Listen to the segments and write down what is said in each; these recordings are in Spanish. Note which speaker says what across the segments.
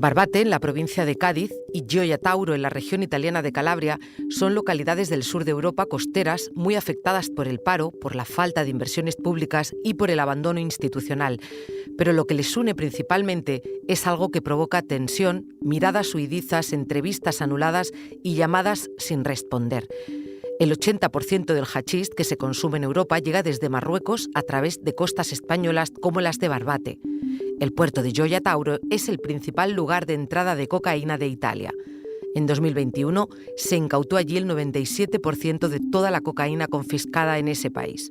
Speaker 1: Barbate, en la provincia de Cádiz, y Gioia Tauro, en la región italiana de Calabria, son localidades del sur de Europa costeras muy afectadas por el paro, por la falta de inversiones públicas y por el abandono institucional. Pero lo que les une principalmente es algo que provoca tensión, miradas huidizas, entrevistas anuladas y llamadas sin responder. El 80% del hachís que se consume en Europa llega desde Marruecos a través de costas españolas como las de Barbate. El puerto de Gioia Tauro es el principal lugar de entrada de cocaína de Italia. En 2021 se incautó allí el 97% de toda la cocaína confiscada en ese país.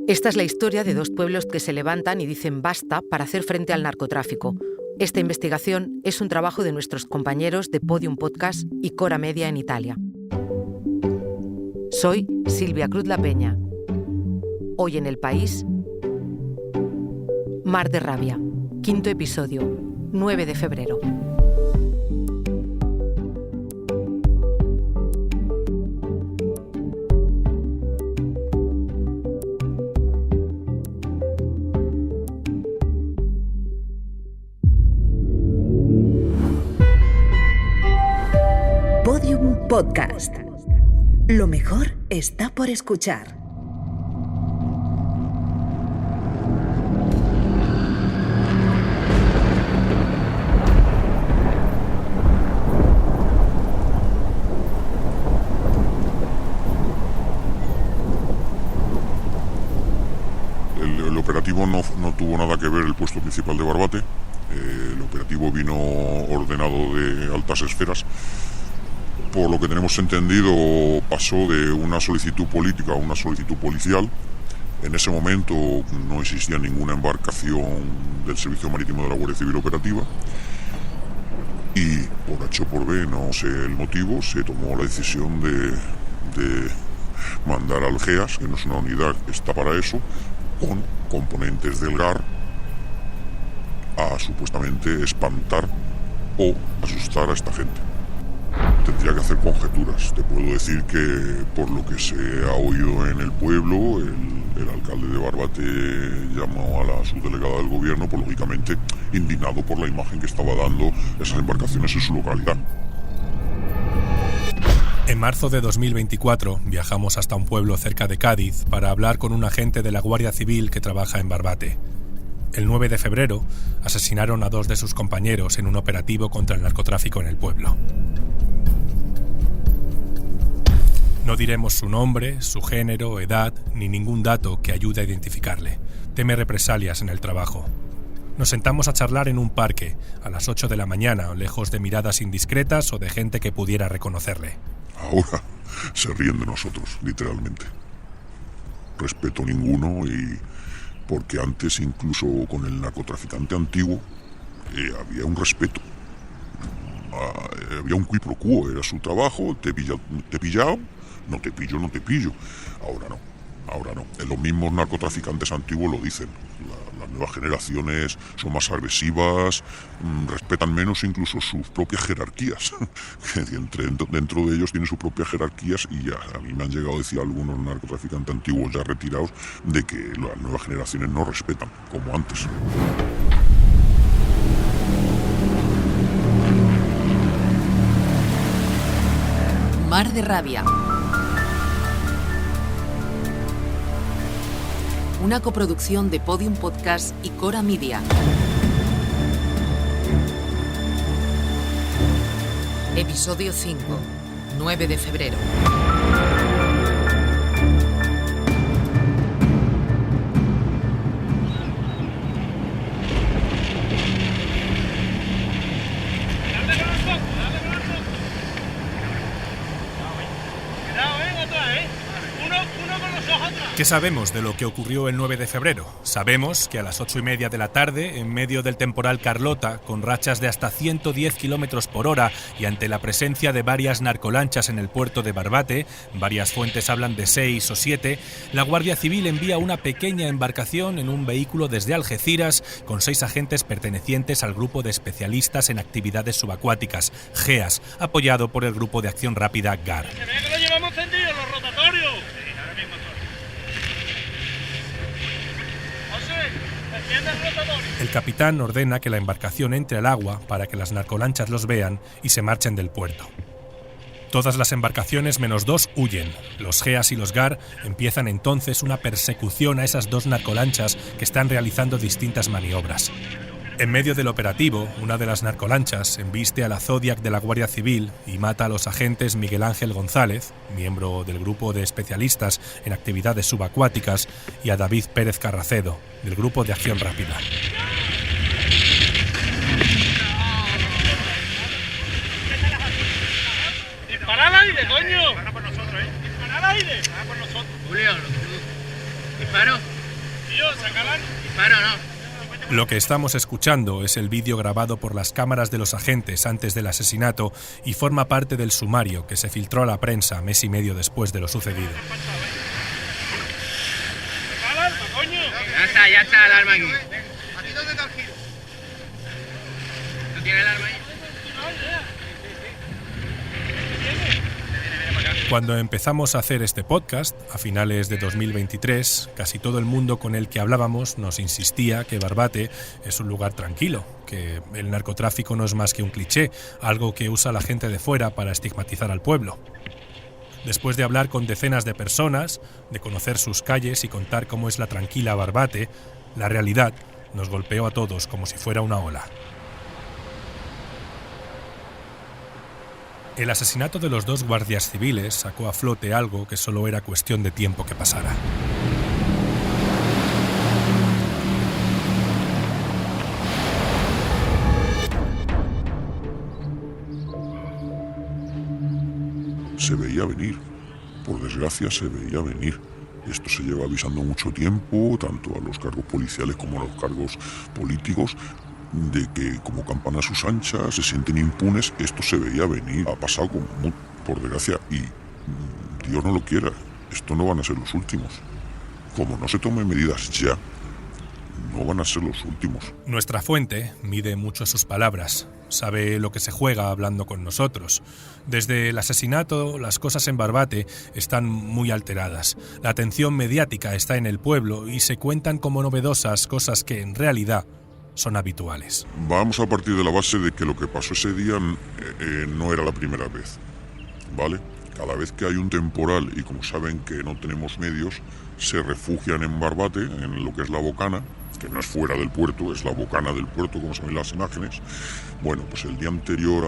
Speaker 1: Esta es la historia de dos pueblos que se levantan y dicen basta para hacer frente al narcotráfico. Esta investigación es un trabajo de nuestros compañeros de Podium Podcast y Cora Media en Italia. Soy Silvia Cruz La Peña. Hoy en El País, Mar de Rabia, 5º episodio, 9 de febrero.
Speaker 2: Podium Podcast. Lo mejor está por escuchar.
Speaker 3: El operativo no tuvo nada que ver el puesto principal de Barbate. El operativo vino ordenado de altas esferas. Por lo que tenemos entendido, pasó de una solicitud política a una solicitud policial. En ese momento no existía ninguna embarcación del Servicio Marítimo de la Guardia Civil operativa. Y por H o por B, no sé el motivo, se tomó la decisión de mandar al GEAS, que no es una unidad que está para eso, con componentes del GAR a supuestamente espantar o asustar a esta gente. Tendría que hacer conjeturas. Te puedo decir que por lo que se ha oído en el pueblo, el alcalde de Barbate llamó a la subdelegada del gobierno, pues lógicamente indignado por la imagen que estaba dando esas embarcaciones en su localidad.
Speaker 4: En marzo de 2024 viajamos hasta un pueblo cerca de Cádiz para hablar con un agente de la Guardia Civil que trabaja en Barbate. El 9 de febrero asesinaron a 2 de sus compañeros en un operativo contra el narcotráfico en el pueblo. No diremos su nombre, su género, edad, ni ningún dato que ayude a identificarle. Teme represalias en el trabajo. Nos sentamos a charlar en un parque, a las 8 de la mañana, lejos de miradas indiscretas o de gente que pudiera reconocerle.
Speaker 3: Ahora se ríen de nosotros, literalmente. Respeto ninguno y... porque antes, incluso con el narcotraficante antiguo, había un respeto. Había un qui pro quo, era su trabajo, te he pillado, no te pillo. Ahora no. Los mismos narcotraficantes antiguos lo dicen. Las nuevas generaciones son más agresivas, respetan menos incluso sus propias jerarquías. Dentro de ellos tienen sus propias jerarquías y a mí me han llegado a decir algunos narcotraficantes antiguos ya retirados de que las nuevas generaciones no respetan como antes.
Speaker 2: Mar de Rabia. Una coproducción de Podium Podcast y Cora Media. Episodio 5, 9 de febrero.
Speaker 4: ¿Qué sabemos de lo que ocurrió el 9 de febrero? Sabemos que a las 8:30 de la tarde, en medio del temporal Carlota, con rachas de hasta 110 km por hora y ante la presencia de varias narcolanchas en el puerto de Barbate, varias fuentes hablan de 6 o 7, la Guardia Civil envía una pequeña embarcación en un vehículo desde Algeciras con 6 agentes pertenecientes al grupo de especialistas en actividades subacuáticas, GEAS, apoyado por el grupo de acción rápida GAR.
Speaker 5: ¡Se ve que lo llevamos encendido, los rotatorios! Enciende el rotador.
Speaker 4: El capitán ordena que la embarcación entre al agua para que las narcolanchas los vean y se marchen del puerto. Todas las embarcaciones menos 2 huyen. Los GEAS y los GAR empiezan entonces una persecución a esas 2 narcolanchas que están realizando distintas maniobras. En medio del operativo, una de las narcolanchas embiste a la Zodiac de la Guardia Civil y mata a los agentes Miguel Ángel González, miembro del grupo de especialistas en actividades subacuáticas, y a David Pérez Carracedo, del grupo de acción rápida.
Speaker 5: ¡Dispara al aire, coño! Dispara por nosotros, ¡Dispara al aire! Dispara por nosotros.
Speaker 6: Julio, ¿disparo?
Speaker 5: Tío, sácala.
Speaker 6: ¿Disparo o no?
Speaker 4: Lo que estamos escuchando es el vídeo grabado por las cámaras de los agentes antes del asesinato y forma parte del sumario que se filtró a la prensa mes y medio después de lo sucedido.
Speaker 5: ¡Sácala, coño!
Speaker 6: Ya está el arma aquí. ¿Aquí dónde está el giro? ¿Tú tienes el arma ahí?
Speaker 4: Cuando empezamos a hacer este podcast, a finales de 2023, casi todo el mundo con el que hablábamos nos insistía que Barbate es un lugar tranquilo, que el narcotráfico no es más que un cliché, algo que usa la gente de fuera para estigmatizar al pueblo. Después de hablar con decenas de personas, de conocer sus calles y contar cómo es la tranquila Barbate, la realidad nos golpeó a todos como si fuera una ola. El asesinato de los 2 guardias civiles sacó a flote algo que solo era cuestión de tiempo que pasara.
Speaker 3: Se veía venir, por desgracia se veía venir. Esto se lleva avisando mucho tiempo, tanto a los cargos policiales como a los cargos políticos, de que como campana a sus anchas se sienten impunes. Esto se veía venir, ha pasado por desgracia, y Dios no lo quiera, esto no van a ser los últimos. Como no se tomen medidas ya, no van a ser los últimos.
Speaker 4: Nuestra fuente mide mucho sus palabras, sabe lo que se juega hablando con nosotros. Desde el asesinato, las cosas en Barbate están muy alteradas. La atención mediática está en el pueblo y se cuentan como novedosas cosas que en realidad son habituales.
Speaker 3: Vamos a partir de la base de que lo que pasó ese día no era la primera vez, ¿vale? Cada vez que hay un temporal y como saben que no tenemos medios, se refugian en Barbate, en lo que es la bocana, que no es fuera del puerto, es la bocana del puerto, como se ven las imágenes. Bueno, pues el día anterior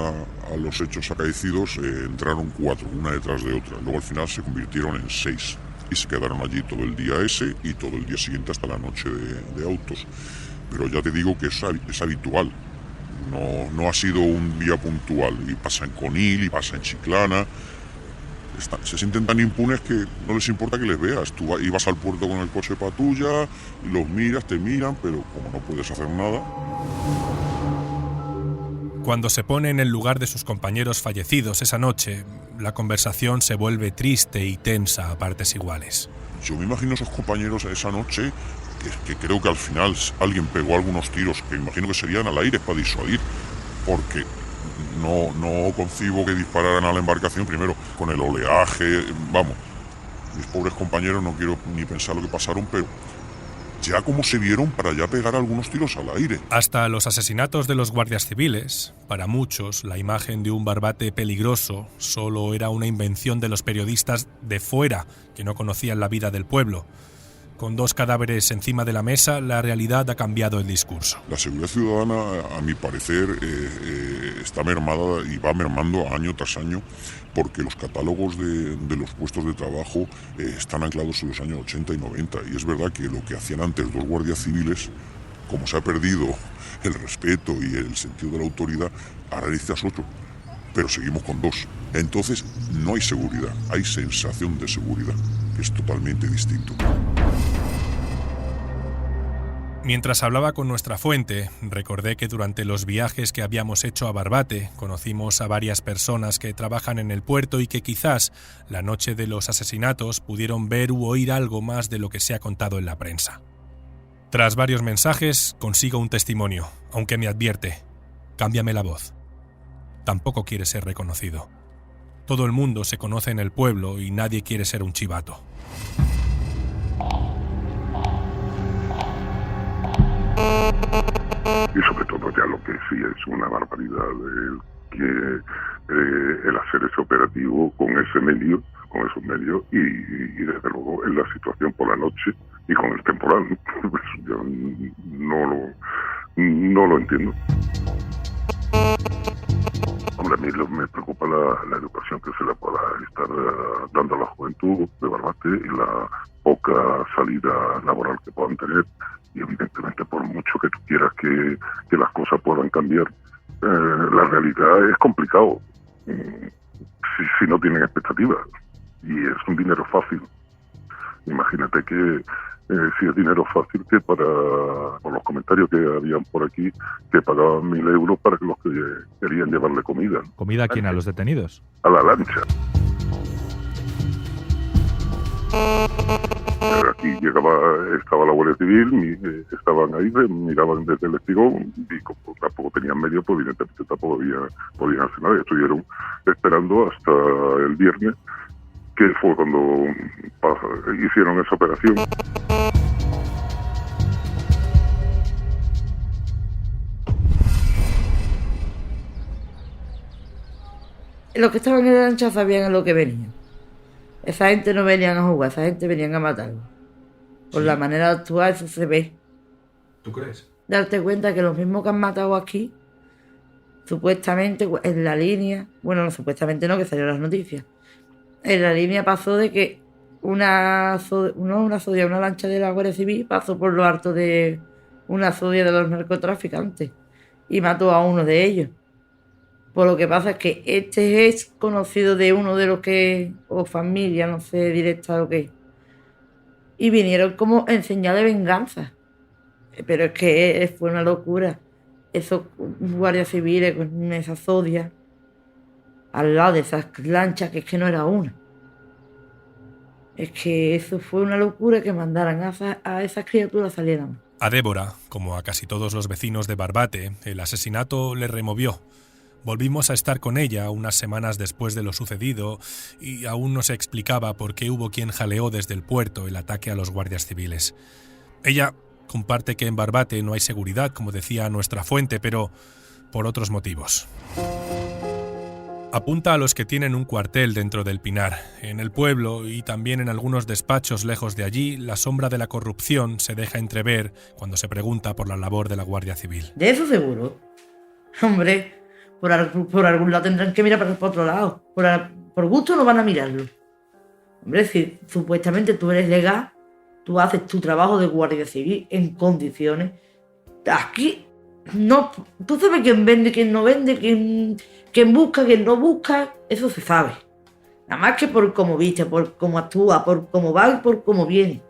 Speaker 3: a los hechos acaecidos entraron 4, una detrás de otra. Luego al final se convirtieron en 6 y se quedaron allí todo el día ese y todo el día siguiente hasta la noche de autos. Pero ya te digo que es habitual, no ha sido un día puntual, y pasa en Conil y pasa en Chiclana. Se sienten tan impunes que no les importa que les veas. Tú ibas al puerto con el coche patrulla y los miras, te miran, pero como no puedes hacer nada.
Speaker 4: Cuando se pone en el lugar de sus compañeros fallecidos esa noche, la conversación se vuelve triste y tensa a partes iguales.
Speaker 3: Yo me imagino a esos compañeros esa noche, que creo que al final alguien pegó algunos tiros que imagino que serían al aire para disuadir, porque no concibo que dispararan a la embarcación primero con el oleaje. Vamos, mis pobres compañeros, no quiero ni pensar lo que pasaron, pero ya como se vieron para ya pegar algunos tiros al aire.
Speaker 4: Hasta los asesinatos de los guardias civiles, para muchos la imagen de un Barbate peligroso solo era una invención de los periodistas de fuera que no conocían la vida del pueblo. Con 2 cadáveres encima de la mesa, la realidad ha cambiado el discurso.
Speaker 3: La seguridad ciudadana, a mi parecer, está mermada y va mermando año tras año, porque los catálogos de los puestos de trabajo están anclados en los años 80 y 90. Y es verdad que lo que hacían antes 2 guardias civiles, como se ha perdido el respeto y el sentido de la autoridad, ahora necesitas 8. Pero seguimos con 2. Entonces no hay seguridad, hay sensación de seguridad, que es totalmente distinto.
Speaker 4: Mientras hablaba con nuestra fuente, recordé que durante los viajes que habíamos hecho a Barbate conocimos a varias personas que trabajan en el puerto y que quizás la noche de los asesinatos pudieron ver u oír algo más de lo que se ha contado en la prensa. Tras varios mensajes consigo un testimonio, aunque me advierte: cámbiame la voz. Tampoco quiere ser reconocido. Todo el mundo se conoce en el pueblo y nadie quiere ser un chivato.
Speaker 7: Y sobre todo ya lo que sí es una barbaridad el hacer ese operativo con esos medios y desde luego en la situación por la noche y con el temporal. Pues yo no lo entiendo. Hombre, a mí me preocupa la educación que se le pueda estar dando a la juventud de Barbate y la poca salida laboral que puedan tener, y evidentemente por mucho que tú quieras que las cosas puedan cambiar, la realidad es complicado si no tienen expectativas, y es un dinero fácil. Imagínate que si es dinero fácil, que por los comentarios que habían por aquí, que pagaban 1.000 euros para que los que querían llevarle comida.
Speaker 8: ¿Comida a quién? ¿A los detenidos?
Speaker 7: A la lancha. Aquí estaba la Guardia Civil, estaban ahí, miraban desde el espigón y como tampoco tenían medios, pues evidentemente tampoco podían hacer nada. Estuvieron esperando hasta el viernes, que fue cuando hicieron esa operación.
Speaker 9: Los que estaban en la lancha sabían a lo que venían. Esa gente no venían a jugar, esa gente venían a matarlo. Por la manera de actuar, eso se ve.
Speaker 4: ¿Tú crees?
Speaker 9: Darte cuenta que los mismos que han matado aquí, supuestamente en la línea, bueno, no, supuestamente no, que salieron las noticias, en la línea pasó de que una lancha de la Guardia Civil pasó por lo alto de una zodia de los narcotraficantes y mató a uno de ellos. Por lo que pasa es que este es conocido de uno de los que, o familia, no sé directa lo que es, y vinieron como en señal de venganza. Pero es que fue una locura. Esos guardias civiles con esa zodia al lado de esas lanchas, que es que no era una. Es que eso fue una locura, que mandaran a esas criaturas salieran.
Speaker 4: A Débora, como a casi todos los vecinos de Barbate, el asesinato le removió. Volvimos a estar con ella unas semanas después de lo sucedido y aún no se explicaba por qué hubo quien jaleó desde el puerto el ataque a los guardias civiles. Ella comparte que en Barbate no hay seguridad, como decía nuestra fuente, pero por otros motivos. Apunta a los que tienen un cuartel dentro del Pinar. En el pueblo y también en algunos despachos lejos de allí, la sombra de la corrupción se deja entrever cuando se pregunta por la labor de la Guardia Civil.
Speaker 9: De eso seguro. Hombre, por algún lado tendrán que mirar para otro lado. Por gusto no van a mirarlo. Hombre, si supuestamente tú eres legal, tú haces tu trabajo de Guardia Civil en condiciones. Aquí no, tú sabes quién vende, quién no vende, quién busca, quién no busca, eso se sabe. Nada más que por cómo viste, por cómo actúa, por cómo va y por cómo viene.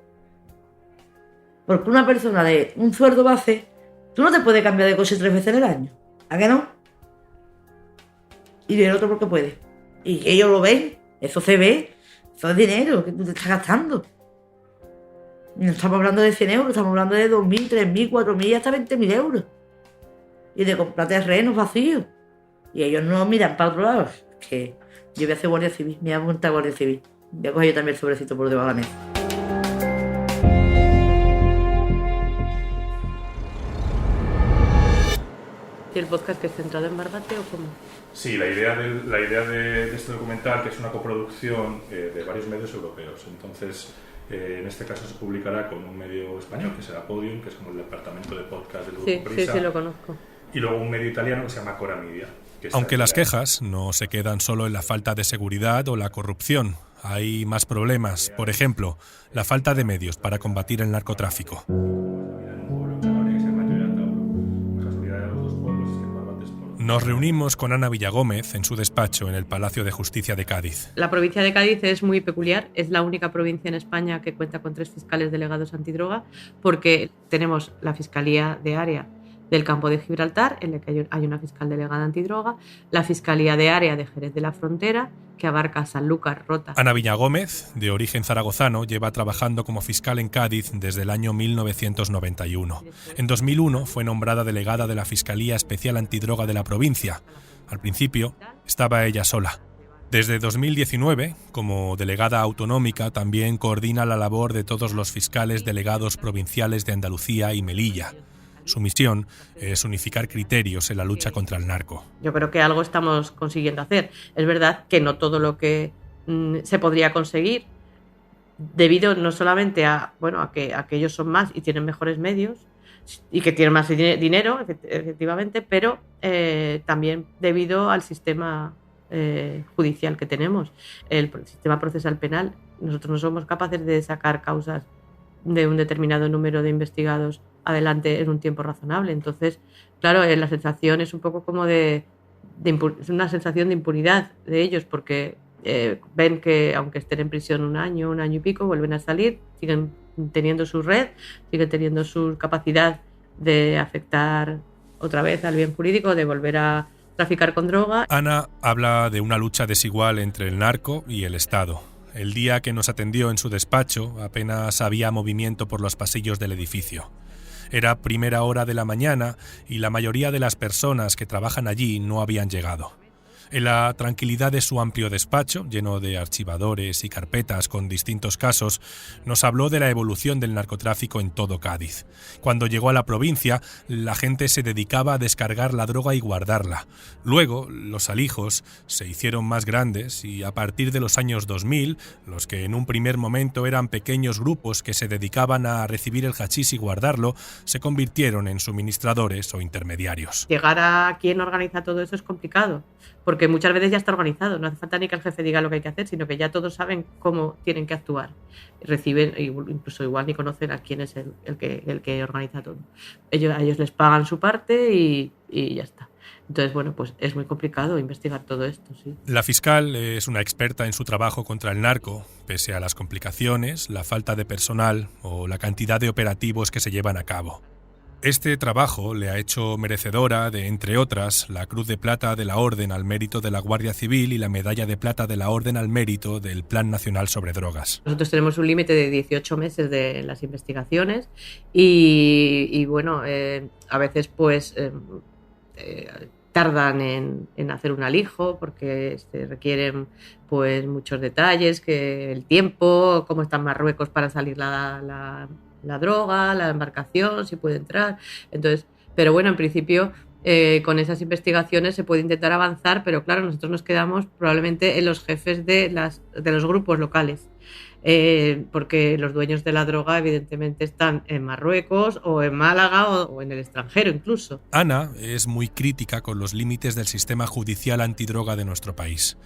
Speaker 9: Porque una persona de un sueldo base, tú no te puedes cambiar de coche 3 veces en el año. ¿A qué no? Y del otro porque puede. Y ellos lo ven, eso se ve, eso es dinero que tú te estás gastando. No estamos hablando de 100 euros, estamos hablando de 2.000, 3.000, 4.000 y hasta 20.000 euros. Y de comprar terrenos vacíos. Y ellos no miran para otro lado. Es que yo voy a hacer Guardia Civil, me voy a montar Guardia Civil. Voy a coger yo también el sobrecito por debajo de la mesa.
Speaker 10: ¿Y el podcast que es centrado en Barbate o cómo?
Speaker 4: Sí, la idea de este documental, que es una coproducción de varios medios europeos. Entonces, en este caso se publicará con un medio español, que será Podium, que es como el departamento de podcast del Grupo Prisa.
Speaker 10: Sí, lo conozco.
Speaker 4: Y luego un medio italiano que se llama Cora Media. Aunque las quejas no se quedan solo en la falta de seguridad o la corrupción. Hay más problemas. Por ejemplo, la falta de medios para combatir el narcotráfico. Nos reunimos con Ana Villagómez en su despacho en el Palacio de Justicia de Cádiz.
Speaker 10: La provincia de Cádiz es muy peculiar, es la única provincia en España que cuenta con 3 fiscales delegados antidroga, porque tenemos la Fiscalía de Área del Campo de Gibraltar, en la que hay una fiscal delegada antidroga, la Fiscalía de Área de Jerez de la Frontera, que abarca Sanlúcar, Rota.
Speaker 4: Ana Villagómez, de origen zaragozano, lleva trabajando como fiscal en Cádiz desde el año 1991. En 2001 fue nombrada delegada de la Fiscalía Especial Antidroga de la provincia. Al principio estaba ella sola. Desde 2019, como delegada autonómica, también coordina la labor de todos los fiscales delegados provinciales de Andalucía y Melilla. Su misión es unificar criterios en la lucha contra el narco.
Speaker 10: Yo creo que algo estamos consiguiendo hacer. Es verdad que no todo lo que se podría conseguir, debido no solamente a que ellos son más y tienen mejores medios y que tienen más dinero, efectivamente, pero también debido al sistema judicial que tenemos, el sistema procesal penal. Nosotros no somos capaces de sacar causas de un determinado número de investigados adelante en un tiempo razonable. Entonces, claro, la sensación es un poco como es una sensación de impunidad de ellos, porque ven que aunque estén en prisión un año y pico, vuelven a salir, siguen teniendo su red, siguen teniendo su capacidad de afectar otra vez al bien jurídico, de volver a traficar con droga.
Speaker 4: Ana habla de una lucha desigual entre el narco y el Estado. El día que nos atendió en su despacho apenas había movimiento por los pasillos del edificio. Era primera hora de la mañana y la mayoría de las personas que trabajan allí no habían llegado. En la tranquilidad de su amplio despacho, lleno de archivadores y carpetas con distintos casos, nos habló de la evolución del narcotráfico en todo Cádiz. Cuando llegó a la provincia, la gente se dedicaba a descargar la droga y guardarla. Luego, los alijos se hicieron más grandes y a partir de los años 2000, los que en un primer momento eran pequeños grupos que se dedicaban a recibir el hachís y guardarlo, se convirtieron en suministradores o intermediarios.
Speaker 10: Llegar a quien organiza todo eso es complicado, porque muchas veces ya está organizado, no hace falta ni que el jefe diga lo que hay que hacer, sino que ya todos saben cómo tienen que actuar. Reciben, incluso igual ni conocen a quién es el que organiza todo. A ellos les pagan su parte y ya está. Entonces, bueno, pues es muy complicado investigar todo esto, sí.
Speaker 4: La fiscal es una experta en su trabajo contra el narco, pese a las complicaciones, la falta de personal o la cantidad de operativos que se llevan a cabo. Este trabajo le ha hecho merecedora de, entre otras, la Cruz de Plata de la Orden al Mérito de la Guardia Civil y la Medalla de Plata de la Orden al Mérito del Plan Nacional sobre Drogas.
Speaker 10: Nosotros tenemos un límite de 18 meses de las investigaciones y bueno, a veces pues tardan en hacer un alijo porque se requieren pues muchos detalles, que el tiempo, cómo está en Marruecos para salir la droga, la embarcación, si puede entrar. Entonces, pero bueno, en principio con esas investigaciones se puede intentar avanzar, pero claro, nosotros nos quedamos probablemente en los jefes de los grupos locales, porque los dueños de la droga evidentemente están en Marruecos o en Málaga o en el extranjero incluso.
Speaker 4: Ana es muy crítica con los límites del sistema judicial antidroga de nuestro país.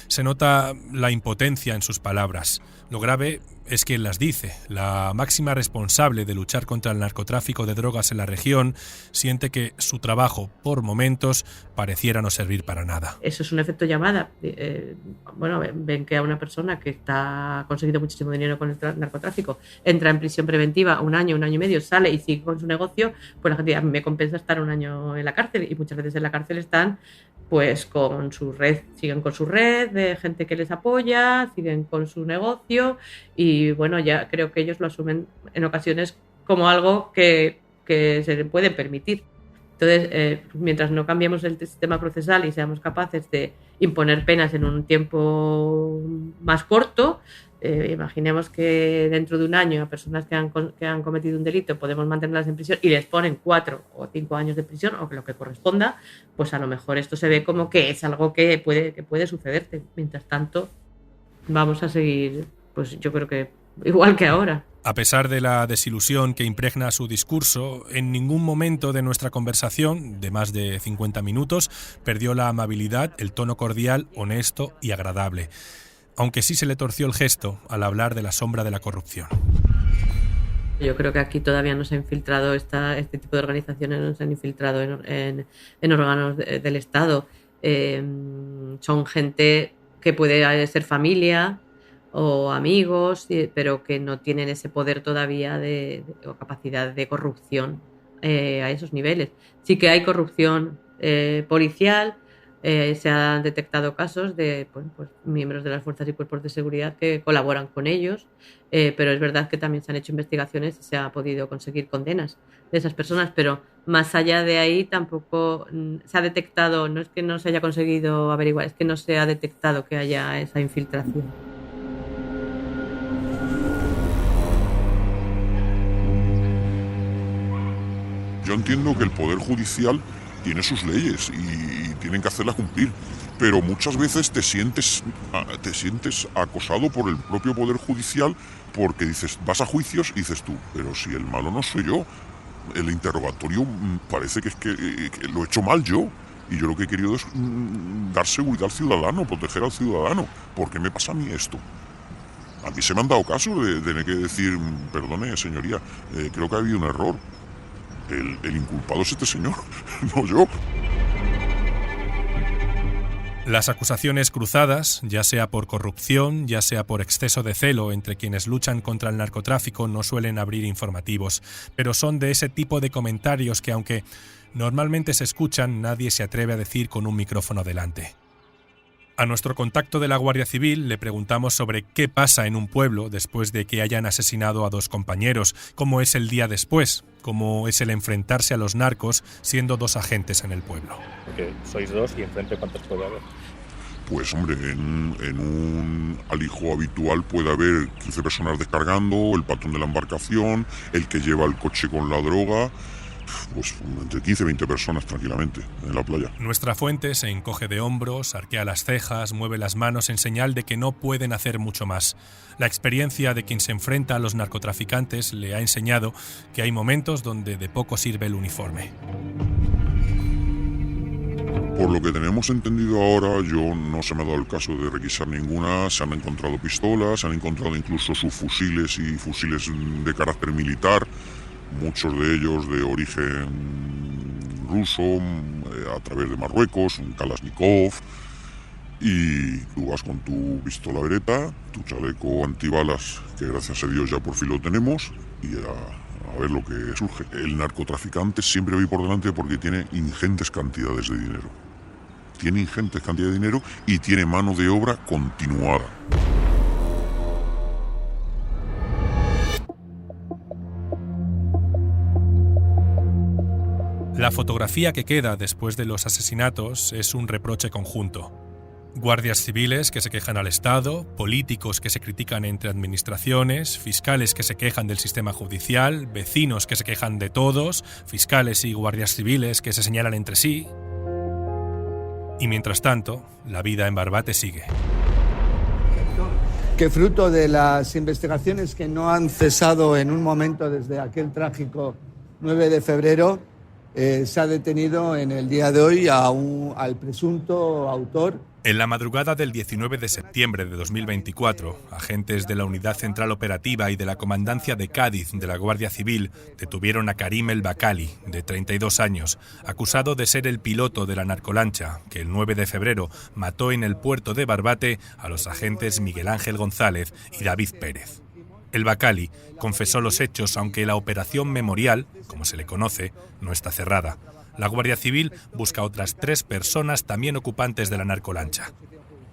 Speaker 4: Se nota la impotencia en sus palabras. Lo grave es quien las dice. La máxima responsable de luchar contra el narcotráfico de drogas en la región siente que su trabajo, por momentos, pareciera no servir para nada.
Speaker 10: Eso es un efecto llamada. Ven que a una persona que está conseguido muchísimo dinero con el narcotráfico entra en prisión preventiva un año y medio, sale y sigue con su negocio, pues la gente, a mí me compensa estar un año en la cárcel, y muchas veces en la cárcel están pues con su red, siguen con su red de gente que les apoya, siguen con su negocio y bueno, ya creo que ellos lo asumen en ocasiones como algo que se les puede permitir. Entonces, mientras no cambiemos el sistema procesal y seamos capaces de imponer penas en un tiempo más corto, imaginemos que dentro de un año a personas que han cometido un delito podemos mantenerlas en prisión y les ponen 4 o 5 años de prisión o lo que corresponda, pues a lo mejor esto se ve como que es algo que puede sucederte. Mientras tanto, vamos a seguir, pues yo creo que igual que ahora.
Speaker 4: A pesar de la desilusión que impregna su discurso, en ningún momento de nuestra conversación, de más de 50 minutos, perdió la amabilidad, el tono cordial, honesto y agradable. Aunque sí se le torció el gesto al hablar de la sombra de la corrupción.
Speaker 10: Yo creo que aquí todavía no se ha infiltrado, este tipo de organizaciones no se han infiltrado en órganos del Estado. Son gente que puede ser familia o amigos, pero que no tienen ese poder todavía o capacidad de corrupción a esos niveles. Sí que hay corrupción policial. Se han detectado casos de pues, miembros de las fuerzas y cuerpos de seguridad que colaboran con ellos, pero es verdad que también se han hecho investigaciones y se ha podido conseguir condenas de esas personas, pero más allá de ahí tampoco se ha detectado, no es que no se haya conseguido averiguar, es que no se ha detectado que haya esa infiltración.
Speaker 3: Yo entiendo que el Poder Judicial tiene sus leyes y tienen que hacerlas cumplir, pero muchas veces te sientes acosado por el propio Poder Judicial porque dices, vas a juicios y dices tú, pero si el malo no soy yo, el interrogatorio parece que lo he hecho mal yo. Y yo lo que he querido es dar seguridad al ciudadano, proteger al ciudadano. ¿Por qué me pasa a mí esto? A mí se me han dado casos de tener que decir, perdone, señoría, creo que ha habido un error. El inculpado es este señor, no yo.
Speaker 4: Las acusaciones cruzadas, ya sea por corrupción, ya sea por exceso de celo entre quienes luchan contra el narcotráfico, no suelen abrir informativos, pero son de ese tipo de comentarios que, aunque normalmente se escuchan, nadie se atreve a decir con un micrófono delante. A nuestro contacto de la Guardia Civil le preguntamos sobre qué pasa en un pueblo después de que hayan asesinado a 2 compañeros, cómo es el día después, cómo es el enfrentarse a los narcos siendo 2 agentes en el pueblo.
Speaker 8: Porque sois 2 y enfrente ¿cuántos puede haber?
Speaker 3: Pues hombre, en un alijo habitual puede haber 15 personas descargando, el patrón de la embarcación, el que lleva el coche con la droga. Pues entre 15 y 20 personas tranquilamente en la playa.
Speaker 4: Nuestra fuente se encoge de hombros, arquea las cejas, mueve las manos en señal de que no pueden hacer mucho más. La experiencia de quien se enfrenta a los narcotraficantes le ha enseñado que hay momentos donde de poco sirve el uniforme.
Speaker 3: Por lo que tenemos entendido ahora, yo no se me ha dado el caso de requisar ninguna. Se han encontrado pistolas, se han encontrado incluso subfusiles y fusiles de carácter militar. Muchos de ellos de origen ruso, a través de Marruecos, un Kalashnikov, y tú vas con tu pistola Beretta, tu chaleco antibalas, que gracias a Dios ya por fin lo tenemos, y a ver lo que surge. El narcotraficante siempre va por delante porque tiene ingentes cantidades de dinero. Tiene ingentes cantidades de dinero y tiene mano de obra continuada.
Speaker 4: La fotografía que queda después de los asesinatos es un reproche conjunto. Guardias civiles que se quejan al Estado, políticos que se critican entre administraciones, fiscales que se quejan del sistema judicial, vecinos que se quejan de todos, fiscales y guardias civiles que se señalan entre sí. Y mientras tanto, la vida en Barbate sigue.
Speaker 11: Que fruto de las investigaciones que no han cesado en un momento desde aquel trágico 9 de febrero, se ha detenido en el día de hoy al presunto autor.
Speaker 4: En la madrugada del 19 de septiembre de 2024, agentes de la Unidad Central Operativa y de la Comandancia de Cádiz de la Guardia Civil detuvieron a Karim El Bakali, de 32 años, acusado de ser el piloto de la narcolancha que el 9 de febrero mató en el puerto de Barbate a los agentes Miguel Ángel González y David Pérez. El Bakali confesó los hechos, aunque la operación Memorial, como se le conoce, no está cerrada. La Guardia Civil busca a otras 3 personas también ocupantes de la narcolancha.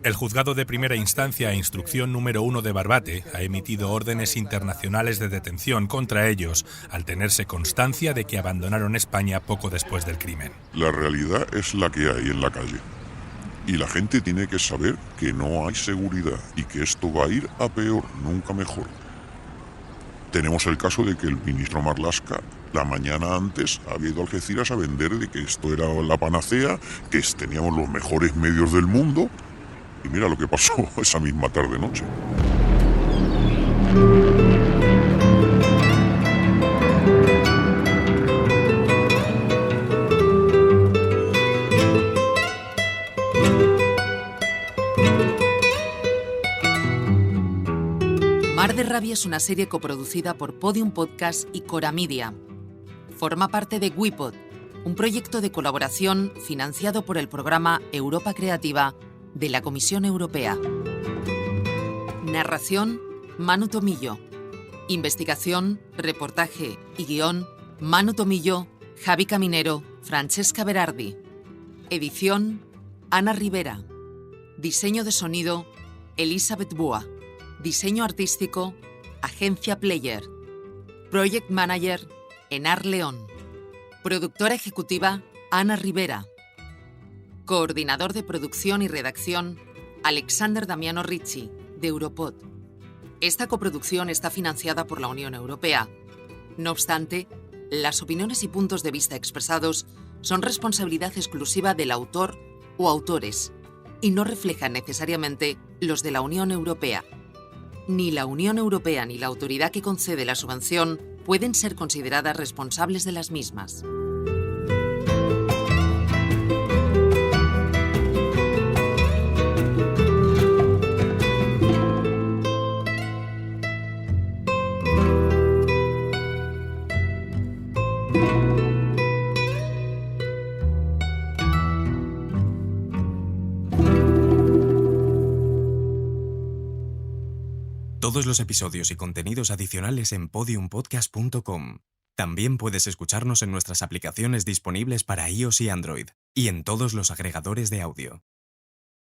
Speaker 4: El Juzgado de Primera Instancia e Instrucción número 1 de Barbate ha emitido órdenes internacionales de detención contra ellos, al tenerse constancia de que abandonaron España poco después del crimen.
Speaker 3: La realidad es la que hay en la calle. Y la gente tiene que saber que no hay seguridad y que esto va a ir a peor, nunca mejor. Tenemos el caso de que el ministro Marlaska la mañana antes había ido a Algeciras a vender de que esto era la panacea, que teníamos los mejores medios del mundo, y mira lo que pasó esa misma tarde-noche.
Speaker 12: Mar de Rabia es una serie coproducida por Podium Podcast y Cora Media. Forma parte de WePod, un proyecto de colaboración financiado por el programa Europa Creativa de la Comisión Europea. Narración, Manu Tomillo. Investigación, reportaje y guión, Manu Tomillo, Javi Caminero, Francesca Berardi. Edición, Ana Rivera. Diseño de sonido, Elizabeth Bua. Diseño artístico, Agencia Player. Project Manager, Enar León. Productora ejecutiva, Ana Rivera. Coordinador de producción y redacción, Alexander Damiano Ricci, de Europod. Esta coproducción está financiada por la Unión Europea. No obstante, Las opiniones y puntos de vista expresados son responsabilidad exclusiva del autor o autores y no reflejan necesariamente los de la Unión Europea. Ni la Unión Europea ni la autoridad que concede la subvención pueden ser consideradas responsables de las mismas.
Speaker 13: Todos los episodios y contenidos adicionales en podiumpodcast.com. También puedes escucharnos en nuestras aplicaciones disponibles para iOS y Android, y en todos los agregadores de audio.